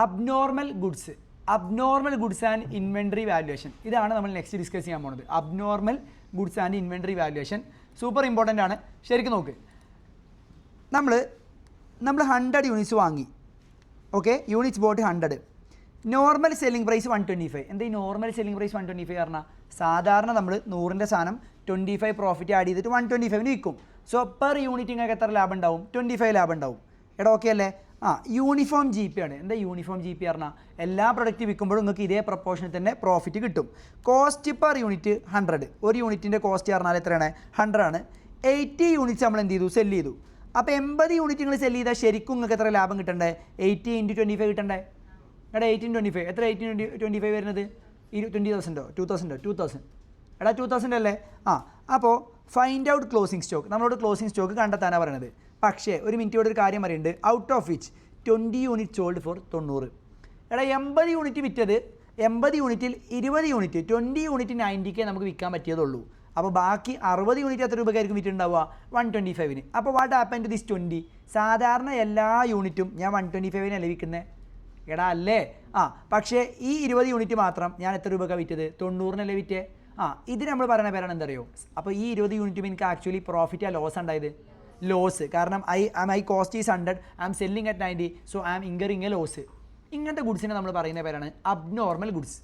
Abnormal goods and inventory valuation, ഇതാണ് നമ്മൾ next discuss ചെയ്യാൻ പോകുന്നത്. Abnormal goods and inventory valuation super important ആണ്. ശരിക്കും നോക്ക്, നമ്മൾ 100 യൂണിറ്റ്സ് വാങ്ങി. Okay, units bought 100. Normal selling price 125. എന്താ ഈ നോർമൽ സെല്ലിംഗ് പ്രൈസ് 125 പറഞ്ഞാൽ? സാധാരണ നമ്മൾ 100ൻ്റെ സാധനം 25 പ്രോഫിറ്റ് ആഡ് ചെയ്തിട്ട് 125 വിൽക്കും. സോ പെർ യൂണിറ്റ് നിങ്ങൾക്ക് എത്ര ലാഭം ഉണ്ടാവും? 25 ലാഭം ഉണ്ടാവും. എടാ ഓക്കെ അല്ലേ? യൂണിഫോം ജി പി ആണ്. എന്താ യൂണിഫോം ജി പി പറഞ്ഞാൽ? എല്ലാ പ്രൊഡക്റ്റ് വിൽക്കുമ്പോഴും നിങ്ങൾക്ക് ഇതേ പ്രൊപ്പോർഷനിൽ തന്നെ പ്രോഫിറ്റ് കിട്ടും. Cost per unit 100. ഒരു യൂണിറ്റിൻ്റെ കോസ്റ്റ് പറഞ്ഞാൽ എത്രയാണ്? 100 ആണ്. 80 യൂണിറ്റ്സ് നമ്മൾ എന്ത് ചെയ്തു? സെല്ല് ചെയ്തു. അപ്പോൾ 80 യൂണിറ്റ് നിങ്ങൾ സെല്ല് ചെയ്താൽ ശരിക്കും നിങ്ങൾക്ക് എത്ര ലാഭം കിട്ടണ്ടേ? 80 × 25 കിട്ടണ്ടേ? എടാ 18 × 25 എത്ര? 18 × 25 വരുന്നത് 20,000 2000 എടാ 2000 അല്ലേ? അപ്പോൾ ഫൈൻഡ് ഔട്ട് ക്ലോസിംഗ് സ്റ്റോക്ക്. നമ്മളോട് ക്ലോസിംഗ് സ്റ്റോക്ക് കണ്ടെത്താനാണ് പറയുന്നത്. പക്ഷേ ഒരു മിനിറ്റോട് ഒരു കാര്യം പറയുന്നുണ്ട്. Out of which 20 unit sold for 90. എടാ 80 യൂണിറ്റ് വിറ്റത്, 80 യൂണിറ്റിൽ 20 യൂണിറ്റ് 20 യൂണിറ്റ് 90K നമുക്ക് വിൽക്കാൻ പറ്റിയതുള്ളൂ. അപ്പോൾ ബാക്കി 60 യൂണിറ്റ് എത്ര രൂപയ്ക്കായിരിക്കും വിറ്റുണ്ടാവുക? 125. അപ്പോൾ വാട്ട് ഹാപ്പൻ ടു ദിസ് 20? സാധാരണ എല്ലാ യൂണിറ്റും ഞാൻ 125 ലഭിക്കുന്നത്. എടാ അല്ലേ? പക്ഷേ ഈ 20 യൂണിറ്റ് മാത്രം ഞാൻ എത്ര രൂപയ്ക്കാണ് വിറ്റത്? 90 വിറ്റേ. ഇത് നമ്മൾ പറയുന്ന പേരാണ് എന്തറിയോ? അപ്പോൾ ഈ 20 യൂണിറ്റും എനിക്ക് ആക്ച്വലി പ്രോഫിറ്റ് ആ ലോസ് ഉണ്ടായത്? ലോസ്. കാരണം I cost is 100, I'm selling at 90, so I'm incurring a loss. ഇങ്ങനത്തെ ഗുഡ്സിനെ നമ്മൾ പറയുന്ന പേരാണ് അബ്നോർമൽ ഗുഡ്സ്.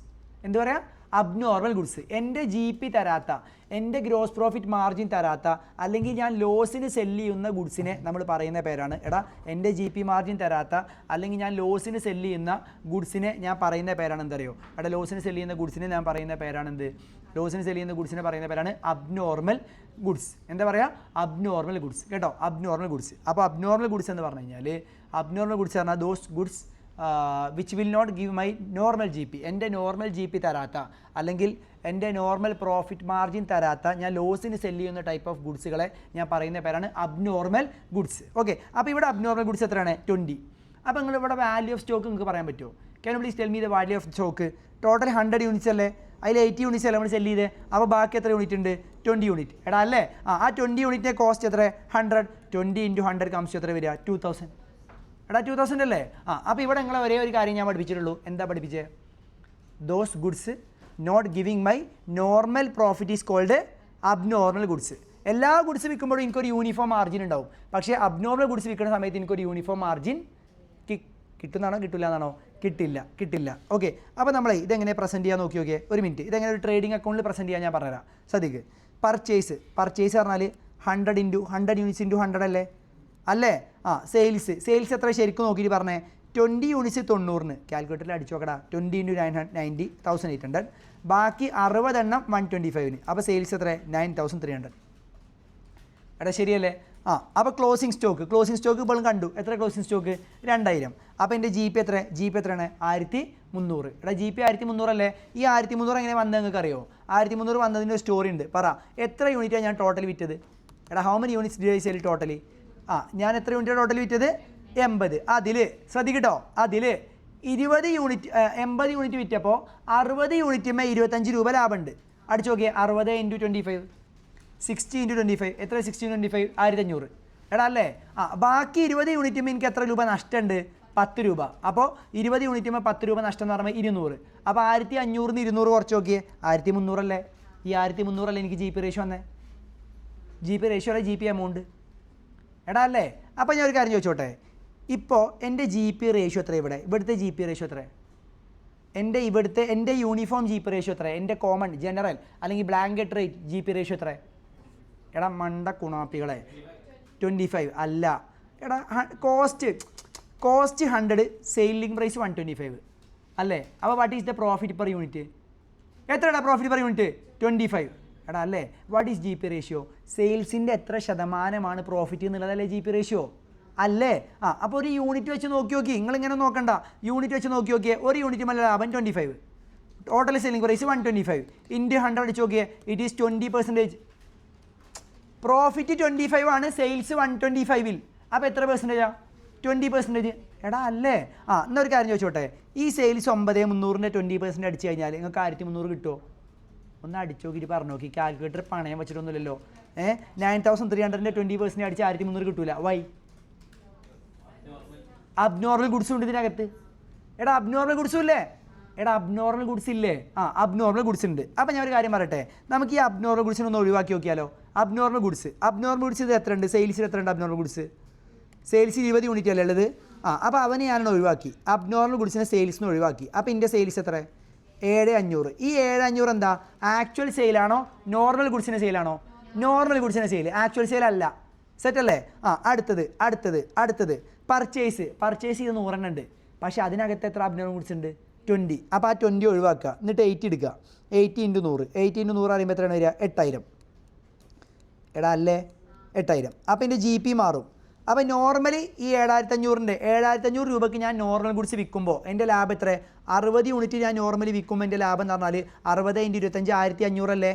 എന്ത് പറയുക? Abnormal goods. എൻ്റെ ജി പി തരാത്ത, എൻ്റെ ഗ്രോസ് പ്രോഫിറ്റ് മാർജിൻ തരാത്ത, അല്ലെങ്കിൽ ഞാൻ ലോസിന് സെല്ല് ചെയ്യുന്ന ഗുഡ്സിനെ നമ്മൾ പറയുന്ന പേരാണ് എടാ എൻ്റെ ജി പി മാർജിൻ തരാത്ത, അല്ലെങ്കിൽ ഞാൻ ലോസിന് സെല്ല് ചെയ്യുന്ന ഗുഡ്സിനെ ഞാൻ പറയുന്ന പേരാണ് എന്തറിയോ? എടാ ലോസിന് സെല്ല് ചെയ്യുന്ന ഗുഡ്സിനെ ഞാൻ പറയുന്ന പേരാണ് എന്ത്? ലോസിന് സെല്ല് ചെയ്യുന്ന ഗുഡ്സിനെ പറയുന്ന പേരാണ് അബ്നോർമൽ ഗുഡ്സ്. എന്താ പറയുക? Abnormal goods. കേട്ടോ, അബ്നോർമൽ ഗുഡ്സ്. അപ്പോൾ അബ്നോർമൽ ഗുഡ്സ് എന്ന് പറഞ്ഞു കഴിഞ്ഞാൽ, അബ്നോർമൽ ഗുഡ്സ് പറഞ്ഞാൽ those goods which will not give my normal G P. എൻ്റെ നോർമൽ ജി പി തരാത്ത, അല്ലെങ്കിൽ എൻ്റെ നോർമൽ പ്രോഫിറ്റ് മാർജിൻ തരാത്ത, ഞാൻ ലോസിന് സെല്ല് ചെയ്യുന്ന ടൈപ്പ് ഓഫ് ഗുഡ്സുകളെ ഞാൻ പറയുന്ന പേരാണ് അബ്നോർമൽ ഗുഡ്സ്. ഓക്കെ, അപ്പോൾ ഇവിടെ അബ്നോർമൽ ഗുഡ്സ് എത്രയാണ്? 20. അപ്പോൾ നിങ്ങൾ ഇവിടെ വാല്യൂ ഓഫ് സ്റ്റോക്ക് നിങ്ങൾക്ക് പറയാൻ പറ്റുമോ? Can you please tell me the value of stock? Total 100 units അല്ലേ? അതിൽ 80 യൂണിറ്റ്സ് അല്ലേ നമ്മൾ സെല്ല് ചെയ്തേ? അപ്പോൾ ബാക്കി എത്ര യൂണിറ്റ് ഉണ്ട്? 20 യൂണിറ്റ്. എടാ അല്ലേ? ആ 20 യൂണിറ്റിൻ്റെ കോസ്റ്റ് എത്ര? 100. 20 × 100 കംസ് എത്ര വരിക? 2000. എടാ 2000 അല്ലേ? അപ്പോൾ ഇവിടെ നിങ്ങളെ ഒരേ ഒരു കാര്യം ഞാൻ പഠിപ്പിച്ചിട്ടുള്ളൂ. എന്താ പഠിപ്പിച്ചത്? Those goods not giving my normal profit is called abnormal goods. എല്ലാ ഗുഡ്സ് വിൽക്കുമ്പോഴും എനിക്കൊരു യൂണിഫോം മാർജിൻ ഉണ്ടാവും. പക്ഷേ അബ്നോർമൽ ഗുഡ്സ് വിൽക്കുന്ന സമയത്ത് എനിക്കൊരു യൂണിഫോം മാർജിൻ കിട്ടുന്നതാണോ കിട്ടില്ല എന്നാണോ? കിട്ടില്ല. ഓക്കെ, അപ്പോൾ നമ്മൾ ഇതെങ്ങനെ പ്രസൻറ്റ് ചെയ്യാൻ നോക്കി. ഒരു മിനിറ്റ്, ഇതെങ്ങനെ ഒരു ട്രേഡിംഗ് അക്കൗണ്ടിൽ പ്രസൻറ്റ് ചെയ്യാൻ ഞാൻ പറഞ്ഞുതരാം. ശ്രദ്ധിക്ക്. പർച്ചേസ് പറഞ്ഞാൽ 100 യൂണിറ്റ്സ് × 100 അല്ലേ? സെയിൽസ് എത്ര ശരിക്കും നോക്കിയിട്ട് പറഞ്ഞേ? 20 യൂണിറ്റ്സ് 90. കാൽക്കുലേറ്ററിൽ അടിച്ചു നോക്കടാ. 20 × 90 1800. ബാക്കി 60 എണ്ണം 125. അപ്പോൾ സെയിൽസ് എത്ര? 9300. എടാ ശരിയല്ലേ? അപ്പോൾ ക്ലോസിംഗ് സ്റ്റോക്ക് ഇപ്പോഴും കണ്ടു. എത്ര ക്ലോസിംഗ് സ്റ്റോക്ക്? 2000. അപ്പോൾ എൻ്റെ ജി പി എത്രയാണ്? 1300. എടാ ജി പി 1300 അല്ലേ? ഈ 1300 എങ്ങനെ വന്നത് നിങ്ങൾക്ക് അറിയോ? 1300 വന്നതിൻ്റെ ഒരു സ്റ്റോറി ഉണ്ട്. പറ, എത്ര യൂണിറ്റാണ് ഞാൻ ടോട്ടൽ വിറ്റത്? എടാ how many units did I cell totally? ഞാൻ എത്ര യൂണിറ്റ് ടോട്ടൽ വിറ്റത്? 80. അതിൽ ശ്രദ്ധിക്കട്ടോ, അതിൽ 20 യൂണിറ്റ് 80 യൂണിറ്റ് വിറ്റപ്പോൾ 60 യൂണിറ്റുമേ 25 രൂപ ലാഭമുണ്ട്. അടിച്ചു നോക്കിയേ. 60 × 25 60 × 25 എത്ര? 60 × 25 1500. എടാ അല്ലേ? ബാക്കി 20 യൂണിറ്റുമ്പോൾ എനിക്ക് എത്ര രൂപ നഷ്ടമുണ്ട്? 10 രൂപ. അപ്പോൾ 20 യൂണിറ്റുമ്പോൾ 10 രൂപ നഷ്ടം എന്ന് പറയുമ്പോൾ 200. അപ്പോൾ 1500 ന്ന് 200 കുറച്ച് നോക്കിയേ. 1300 അല്ലേ? ഈ 1300 അല്ലേ എനിക്ക് ജി പി റേഷ്യോ വന്നേ? ജി പി റേഷ്യോ അല്ലേ? G P amount. എടാ അല്ലേ? അപ്പോൾ ഞാൻ ഒരു കാര്യം ചോദിച്ചോട്ടെ. ഇപ്പോൾ എൻ്റെ ജി പി റേഷ്യോ എത്ര? ഇവിടുത്തെ ജി പി റേഷ്യോ എത്ര? എൻ്റെ യൂണിഫോം ജി പി റേഷ്യോ എത്ര? എൻ്റെ കോമൺ ജനറൽ അല്ലെങ്കിൽ blanket rate G P ratio എത്ര? എടാ മണ്ട കുണാപ്പികളെ, 25 അല്ല. എടാ കോസ്റ്റ് 100, സെയിലിംഗ് പ്രൈസ് 125 അല്ലേ? അപ്പോൾ what is the profit per unit? എത്രടാ പ്രോഫിറ്റ് പെർ യൂണിറ്റ്? 25. എടാ അല്ലേ? What is G P ratio? സെയിൽസിൻ്റെ എത്ര ശതമാനമാണ് പ്രോഫിറ്റ് എന്നുള്ളതല്ലേ ജി പി റേഷ്യോ അല്ലേ? അപ്പോൾ ഒരു യൂണിറ്റ് വെച്ച് നോക്കി. നിങ്ങളിങ്ങനെ നോക്കണ്ട. യൂണിറ്റ് വെച്ച് നോക്കിയേ. ഒരു യൂണിറ്റ് മേലെ ലാഭം 25. ടോട്ടൽ സെല്ലിംഗ് പ്രൈസ് 125 × 100 അടിച്ച് നോക്കിയേ. It is 20%. പ്രോഫിറ്റ് 25 ആണ്, സെയിൽസ് 125. അപ്പോൾ എത്ര പെർസെൻറ്റേജാണ്? 20%. എടാ അല്ലേ? എന്നൊരു കാര്യം ചോദിച്ചോട്ടെ. ഈ സെയിൽസ് 9300ൻ്റെ 20% അടിച്ചു കഴിഞ്ഞാൽ നിങ്ങൾക്ക് 1300 കിട്ടുമോ? ഒന്ന് അടിച്ചു നോക്കിയിട്ട് പറഞ്ഞു നോക്കി. കാൽക്കുലേറ്റർ പണയം വെച്ചിട്ടൊന്നുമില്ലല്ലോ. 9300ൻ്റെ 20% അടിച്ച് 1300 കിട്ടൂല. വൈ? അബ്നോർമൽ ഗുഡ്സ് ഉണ്ട് ഇതിനകത്ത്. എടാ അബ്നോർമൽ ഗുഡ്സും ഇല്ലേ? എടാ അബ്നോർമൽ ഗുഡ്സ് ഇല്ലേ? അബ്നോർമൽ ഗുഡ്സ് ഉണ്ട്. അപ്പോൾ ഞാൻ ഒരു കാര്യം പറയട്ടെ, നമുക്ക് ഈ അബ്നോർമൽ ഗുഡ്സിനൊന്ന് ഒഴിവാക്കി നോക്കിയാലോ. അബ്നോർമൽ ഗുഡ്സ് ഇത് എത്ര ഉണ്ട്? സെയിൽസിൽ എത്ര ഉണ്ട് അബ്നോർമൽ ഗുഡ്സ്? സെയിൽസ് 20 യൂണിറ്റ് അല്ലേ ഉള്ളത്? അപ്പോൾ അവനെ ഞാനൊന്ന് ഒഴിവാക്കി, അബ്നോർമൽ ഗുഡ്സിനെ സെയിൽസിന് ഒഴിവാക്കി. അപ്പോൾ എൻ്റെ സെയിൽസ് എത്ര? 7500. ഈ 7500 എന്താ? ആക്ച്വൽ സെയിലാണോ നോർമൽ ഗുഡ്സിൻ്റെ സെയിലാണോ? നോർമൽ ഗുഡ്സിൻ്റെ സെയിൽ, ആക്ച്വൽ സെയിൽ അല്ല. സെറ്റ് അല്ലേ? അടുത്തത് പർച്ചേസ് ഇത് 100 ഉണ്ട്. പക്ഷേ അതിനകത്ത് എത്ര അബ്നോർമൽ ഗുഡ്സ് ഉണ്ട്? 20. അപ്പോൾ ആ 20 ഒഴിവാക്കുക, എന്നിട്ട് 80 എടുക്കുക. 80 × 100, 80 × 100 അറിയുമ്പോൾ എത്രയാണ് വരിക? 8000. എടാ അല്ലേ 8000. അപ്പോൾ എൻ്റെ GP മാറും. അപ്പോൾ നോർമലി ഈ 7500 രൂപയ്ക്ക് ഞാൻ നോർമൽ ഗുഡ്സ് വിൽക്കുമ്പോൾ എൻ്റെ ലാഭം എത്ര? 60 യൂണിറ്റ് ഞാൻ നോർമലി വിൽക്കുമ്പോൾ എൻ്റെ ലാഭം എന്ന് പറഞ്ഞാൽ 60 × 25 1500 അല്ലേ?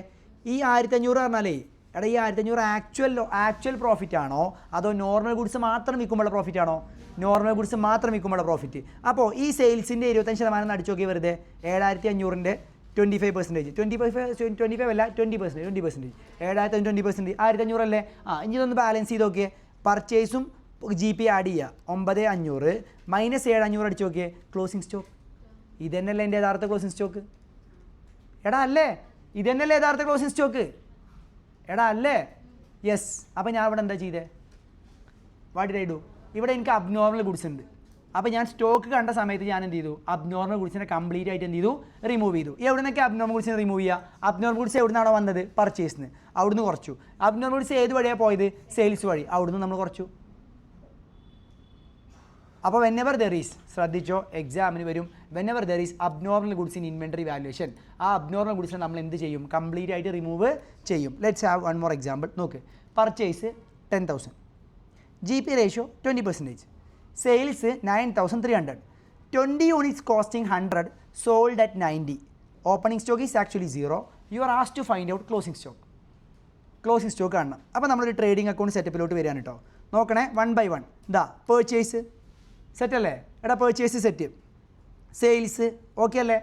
ഈ 1500 പറഞ്ഞാലേ എടാ ഈ 1500 ആക്ച്വൽ പ്രോഫിറ്റ് ആണോ അതോ നോർമൽ ഗുഡ്സ് മാത്രം വിൽക്കുമ്പോഴുള്ള പ്രോഫിറ്റ് ആണോ? നോർമൽ ഗുഡ്സ് മാത്രം വിൽക്കുമ്പോഴുള്ള പ്രോഫിറ്റ്. അപ്പോൾ ഈ സെയിൽസിൻ്റെ 25% അടിച്ചു നോക്കി വെറുതെ 7500ൻ്റെ 25%, 25 അല്ല 20%, 7000 20%, 1500 അല്ലേ? ഇനി ഇതൊന്ന് ബാലൻസ് ചെയ്ത് നോക്കിയേ. പർച്ചേസും GP ആഡ് ചെയ്യുക, 9500 മൈനസ് 7500 അടിച്ച് നോക്കിയേ. ക്ലോസിംഗ് സ്റ്റോക്ക് ഇതന്നെയല്ലേ എൻ്റെ യഥാർത്ഥ ക്ലോസിംഗ് സ്റ്റോക്ക്? എടാ അല്ലേ? ഇതന്നെയല്ലേ യഥാർത്ഥ ക്ലോസിംഗ് സ്റ്റോക്ക്? എടാ അല്ലേ? യെസ്. അപ്പോൾ ഞാൻ ഇവിടെ എന്താ ചെയ്തേ? What did I do? ഇവിടെ എനിക്ക് അബ്നോർമൽ ഗുഡ്സ് ഉണ്ട്. അപ്പോൾ ഞാൻ സ്റ്റോക്ക് കണ്ട സമയത്ത് ഞാൻ എന്ത് ചെയ്തു? അബ്നോർമൽ ഗുഡ്സിനെ കംപ്ലീറ്റ് ആയിട്ട് എന്ത് ചെയ്തു? റിമൂവ് ചെയ്തു. എവിടെ നിന്നൊക്കെ അബ്നോർമൽ ഗുഡ്സിനെ റിമൂവ് ചെയ്യുക? അബ്നോർമൽ ഗുഡ്സ് എവിടെ നിന്നാണോ വന്നത്? പർച്ചേസിന്, അവിടുന്ന് കുറച്ചു. അബ്നോർമൽ ഗുഡ്സ് ഏത് വഴിയാണ് പോയത്? സെയിൽസ് വഴി, അവിടുന്ന് നമ്മൾ കുറച്ചു. അപ്പോൾ വെനെവർ ദർ ഈസ്, ശ്രദ്ധിച്ചോ എക്സാമിന് വരും, whenever there is abnormal goods in inventory valuation, ആ അബ്നോർമൽ ഗുഡ്സിനെ നമ്മൾ എന്ത് ചെയ്യും? കംപ്ലീറ്റ് ആയിട്ട് റിമൂവ് ചെയ്യും. Let's have one more example. നോക്ക്, purchase 10,000, GP ratio 20%, sales 9300, 20 units costing 100, sold at 90, opening stock is actually 0, you are asked to find out closing stock. Closing stock കാണണം. അപ്പോൾ നമ്മളൊരു ട്രേഡിംഗ് അക്കൗണ്ട് സെറ്റപ്പിലോട്ട് വരികയാണ് കേട്ടോ. നോക്കണേ, 1 by 1. ഇതാ purchase set അല്ലേ? എടാ പേർച്ചേസ് സെറ്റ്, സെയിൽസ് ഓക്കെ അല്ലേ?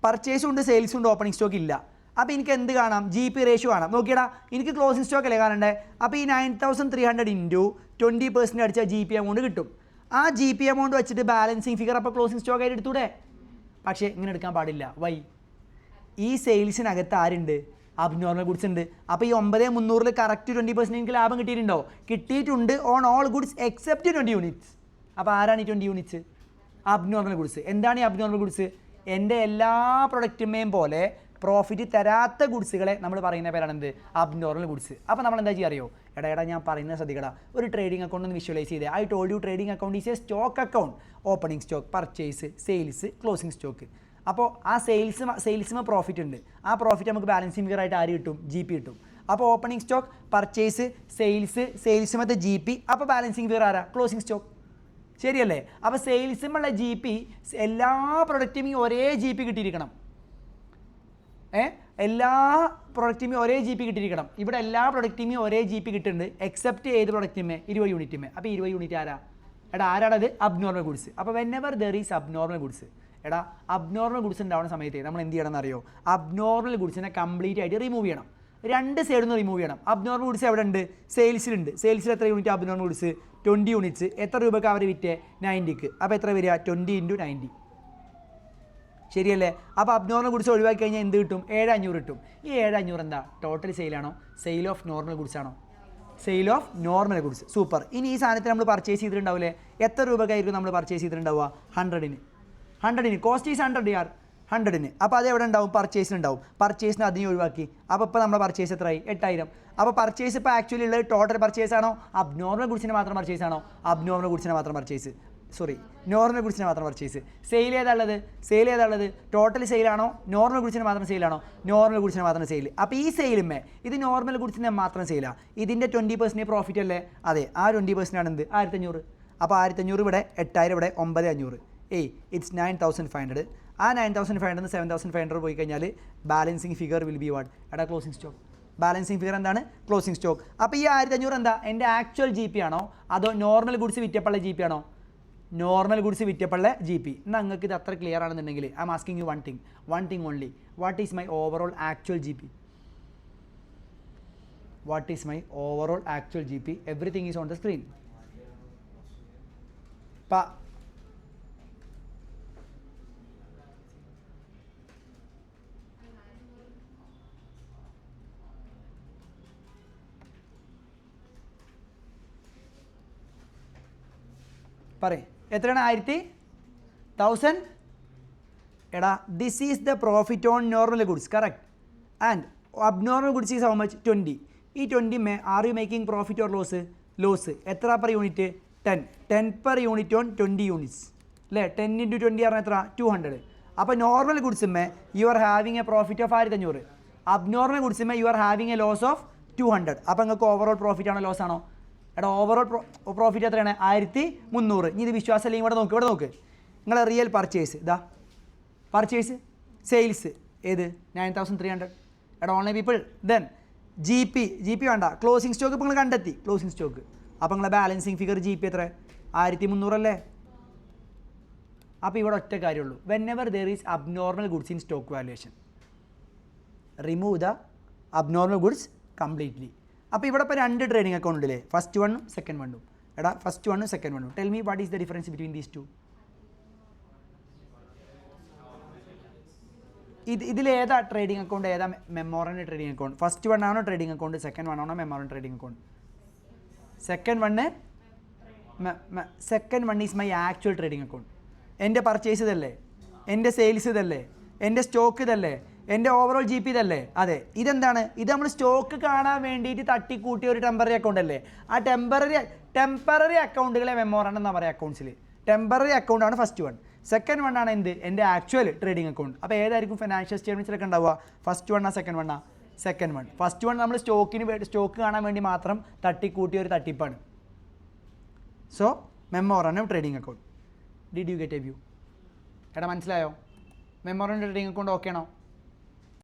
പർച്ചേസും ഉണ്ട് സെയിൽസും ഉണ്ട്, ഓപ്പണിംഗ് സ്റ്റോക്ക് ഇല്ല. അപ്പോൾ എനിക്ക് എന്ത് കാണാം? GP റേഷ്യോ കാണാം. നോക്കിയടാ, എനിക്ക് ക്ലോസിംഗ് സ്റ്റോക്ക് അല്ലേ കാണണ്ടേ? അപ്പോൾ ഈ 9300 ഇൻറ്റു 20% അടിച്ചാൽ GP എമൗണ്ട് കിട്ടും. ആ GP എമൗണ്ട് വെച്ചിട്ട് ബാലൻസിങ് ഫിഗർ അപ്പോൾ ക്ലോസിംഗ് സ്റ്റോക്ക് ആയിട്ട് എടുത്തൂടെ? പക്ഷേ ഇങ്ങനെ എടുക്കാൻ പാടില്ല. വൈ? ഈ സെയിൽസിനകത്ത് ആരുണ്ട്? അബ്നോർമൽ ഗുഡ്സ് ഉണ്ട്. അപ്പോൾ ഈ 9300 കറക്റ്റ് 20% എനിക്ക് ലാഭം കിട്ടിയിട്ടുണ്ടോ? കിട്ടിയിട്ടുണ്ട് on all goods except 20 units. അപ്പോൾ ആരാണ് ഈ 20 യൂണിറ്റ്സ്? Abnormal goods. എന്താണ് ഈ അബ്നോർമൽ ഗുഡ്സ്? എൻ്റെ എല്ലാ പ്രൊഡക്റ്റുമേയും പോലെ പ്രോഫിറ്റ് തരാത്ത ഗുഡ്സുകളെ നമ്മൾ പറയുന്ന പേരാണ് എന്ത്? Abnormal goods. അപ്പോൾ നമ്മൾ എന്താ ചെയ്യുക അറിയോ? എടാ ഞാൻ പറയുന്നത് ശ്രദ്ധിക്കടാ. ഒരു ട്രേഡിംഗ് അക്കൗണ്ട് ഒന്ന് വിഷ്വലൈസ് ചെയ്തേ. I told you trading account is A stock account. Opening stock, purchase, sales, closing stock. അപ്പോൾ ആ സെയിൽസിന് പ്രോഫിറ്റ് ഉണ്ട്. ആ പ്രോഫിറ്റ് നമുക്ക് ബാലൻസിങ് ഫിഗർ ആയിട്ട് ആര് കിട്ടും? GP കിട്ടും. അപ്പോൾ ഓപ്പണിംഗ് സ്റ്റോക്ക്, പർച്ചേസ്, സെയിൽസുമത്തെ GP, അപ്പോൾ ബാലൻസിങ് ഫിഗർ ആരാ? Closing stock. ശരിയല്ലേ? അപ്പോൾ സെയിൽസുമുള്ള GP എല്ലാ പ്രൊഡക്റ്റിനും ഒരേ GP കിട്ടിയിരിക്കണം. എല്ലാ പ്രൊഡക്റ്റിനും ഒരേ GP കിട്ടിയിരിക്കണം. ഇവിടെ എല്ലാ പ്രൊഡക്റ്റിനും ഒരേ GP കിട്ടുന്നുണ്ട് എക്സെപ്റ്റ് ഏത് പ്രൊഡക്റ്റിമേ? 20 യൂണിറ്റിമേ. അപ്പോൾ 20 യൂണിറ്റ് ആരാ? എടാ ആരാണത്? Abnormal goods. അപ്പോൾ whenever there is abnormal goods, എടാ അബ്നോർമൽ ഗുഡ്സ് ഉണ്ടാവുന്ന സമയത്ത് നമ്മൾ എന്ത് ചെയ്യണം എന്നറിയോ? അബ്നോർമൽ ഗുഡ്സിനെ കംപ്ലീറ്റ് ആയിട്ട് റിമൂവ് ചെയ്യണം. രണ്ട് സൈഡിൽ നിന്ന് റിമൂവ് ചെയ്യണം. അബ്നോർമൽ ഗുഡ്സ് എവിടെ ഉണ്ട്? സെയിൽസിലുണ്ട്. സെയിൽസിൽ എത്ര യൂണിറ്റ് അബ്നോർമൽ ഗുഡ്സ്? 20 യൂണിറ്റ്സ്. എത്ര രൂപയ്ക്ക് അവർ വിറ്റേ? 90ക്ക്. അപ്പോൾ എത്ര വരിക? 20 × 90. ശരിയല്ലേ? അപ്പോൾ അബ്നോർമൽ ഗുഡ്സ് ഒഴിവാക്കി കഴിഞ്ഞാൽ എന്ത് കിട്ടും? 7500 കിട്ടും. ഈ 7500 എന്താ? ടോട്ടൽ സെയിലാണോ? സെയിൽ ഓഫ് നോർമൽ ഗുഡ്സ് ആണോ? Sale of normal goods. Super. ഇനി ഈ സാധനത്തിന് നമ്മൾ പർച്ചേസ് ചെയ്തിട്ടുണ്ടാവില്ലേ? എത്ര രൂപക്കായിരിക്കും നമ്മൾ പർച്ചേസ് ചെയ്തിട്ടുണ്ടാവുക? 100ന്. കോസ്റ്റ് ഈസ് 100 യാർ, 100ന്. അപ്പോൾ അത് എവിടെ ഉണ്ടാവും? പർച്ചേസിനുണ്ടാവും. പർച്ചേസിന് അതിനെ ഒഴിവാക്കി. അപ്പോൾ ഇപ്പോൾ നമ്മുടെ പർച്ചേസ് എത്രയായി? 8000. അപ്പോൾ പർച്ചേസ് ഇപ്പോൾ ആക്ച്വലി ഉള്ളത് ടോട്ടൽ പർച്ചേസ് ആണോ? അബ്നോർമൽ ഗുഡ്സിന് മാത്രം പർച്ചേസ് ആണോ? അബ്നോർമൽ ഗുഡ്സിന് മാത്രം പർച്ചേസ്. നോർമൽ ഗുഡ്സിന് മാത്രം പർച്ചേസ്. സെയിൽ ഏതാണുള്ളത്? ടോട്ടൽ സെയിലാണോ? നോർമൽ ഗുഡ്സിന് മാത്രം സെയിലാണോ? നോർമൽ ഗുഡ്സിന് മാത്രം സെയിൽ. അപ്പോൾ ഈ സെയിലുമേ ഇത് നോർമൽ ഗുഡ്സിന് മാത്രം സെയിലാണ്. ഇതിൻ്റെ 20% പ്രോഫിറ്റ് അല്ലേ? അതെ, ആ 20% ആണ് എന്ത്? 1500. അപ്പോൾ 1500 ഇവിടെ, 8000 ഇവിടെ, 9500. ഇറ്റ്സ് 9500. ആ 9500 7500 പോയി കഴിഞ്ഞാൽ balancing figure will be what? എടാ ക്ലോസിംഗ് സ്റ്റോക്ക്. ബാലൻസിങ് ഫിഗർ എന്താണ്? Closing stock. അപ്പോൾ ഈ 1500 എന്താ? എൻ്റെ ആക്ച്വൽ GP ആണോ അതോ നോർമൽ ഗുഡ്സ് വിറ്റപ്പുള്ള GP ആണോ? നോർമൽ ഗുഡ്സ് വിറ്റപ്പുള്ള GP. എന്നാൽ നിങ്ങൾക്ക് ഇത് അത്ര ക്ലിയർ ആണെന്നുണ്ടെങ്കിൽ I am asking you one thing only. What is my overall actual GP? What is my overall actual GP? Everything is on the screen. പറയും എത്രയാണ് 1000 എടാ this is the profit on normal goods correct and abnormal goods is how much 20 ഈ 20 are you making profit or loss എത്ര per unit 10 per unit on 20 units അല്ലേ 10 into 20 പറഞ്ഞാൽ എത്ര 200 അപ്പോൾ normal ഗുഡ്സുമേ you are having a profit of 1500 abnormal ഗുഡ്സുമേ you are having a loss of 200 അപ്പോൾ നിങ്ങൾക്ക് ഓവറോൾ പ്രോഫിറ്റ് ആണോ ലോസ് ആണോ എടാ ഓവറോൾ പ്രോഫിറ്റ് എത്രയാണ് 1300 ഇനി ഇത് വിശ്വാസം അല്ലെങ്കിൽ ഇവിടെ നോക്ക് നിങ്ങളെ റിയൽ പർച്ചേസ് ഇതാ പർച്ചേസ് സെയിൽസ് ഏത് 9300 എടാ online people then G P വേണ്ട ക്ലോസിംഗ് സ്റ്റോക്ക് ഇപ്പോൾ നിങ്ങൾ കണ്ടെത്തി ക്ലോസിംഗ് സ്റ്റോക്ക് അപ്പോൾ നിങ്ങളെ ബാലൻസിങ് ഫിഗർ ജി പി എത്ര 1300 അല്ലേ അപ്പോൾ ഇവിടെ ഒറ്റ കാര്യമുള്ളൂ whenever there is abnormal goods in stock valuation remove the abnormal goods completely അപ്പോൾ ഇവിടെ ഇപ്പോൾ 2 ട്രേഡിംഗ് അക്കൗണ്ട് ഉണ്ടല്ലേ ഫസ്റ്റ് വണ്ണും സെക്കൻഡ് വണ്ണും എടാ ഫസ്റ്റ് വണ്ണും സെക്കൻഡ് വണ്ണും tell me what is the difference between these two ഇതിലേതാ ട്രേഡിംഗ് അക്കൗണ്ട് ഏതാ മെമ്മോറൻ്റെ ട്രേഡിംഗ് അക്കൗണ്ട് ഫസ്റ്റ് വൺ ആണോ ട്രേഡിംഗ് അക്കൗണ്ട് സെക്കൻഡ് വൺ ആണോ മെമ്മോറൻ trading account second one is my actual trading account എൻ്റെ പർച്ചേസ് ഇതല്ലേ എൻ്റെ സെയിൽസ് ഇതല്ലേ എൻ്റെ സ്റ്റോക്ക് ഇതല്ലേ എൻ്റെ ഓവറോൾ ജി പി ഇതല്ലേ അതെ ഇതെന്താണ് ഇത് നമ്മൾ സ്റ്റോക്ക് കാണാൻ വേണ്ടിയിട്ട് തട്ടിക്കൂട്ടിയ ഒരു ടെമ്പററി അക്കൗണ്ട് അല്ലേ ആ ടെമ്പററി അക്കൗണ്ടുകളെ മെമ്മോറൻ എന്നാ പറയുക അക്കൗണ്ട്സിൽ ടെമ്പററി അക്കൗണ്ടാണ് ഫസ്റ്റ് വൺ സെക്കൻഡ് വൺ ആണ് എന്ത് എൻ്റെ ആക്ച്വൽ ട്രേഡിംഗ് അക്കൗണ്ട് അപ്പോൾ ഏതായിരിക്കും ഫിനാൻഷ്യൽ സ്റ്റേറ്റ്മെൻറ്റ്സിലൊക്കെ ഉണ്ടാവുക ഫസ്റ്റ് വണ്ണാ സെക്കൻഡ് വണ്ണാ സെക്കൻഡ് വൺ ഫസ്റ്റ് വൺ നമ്മൾ സ്റ്റോക്ക് കാണാൻ വേണ്ടി മാത്രം തട്ടിക്കൂട്ടിയ ഒരു തട്ടിപ്പാണ് so memorandum trading account did you get a view എടാ മനസ്സിലായോ മെമ്മോറണ്ടം ട്രേഡിംഗ് അക്കൗണ്ട് ഓക്കെ ആണോ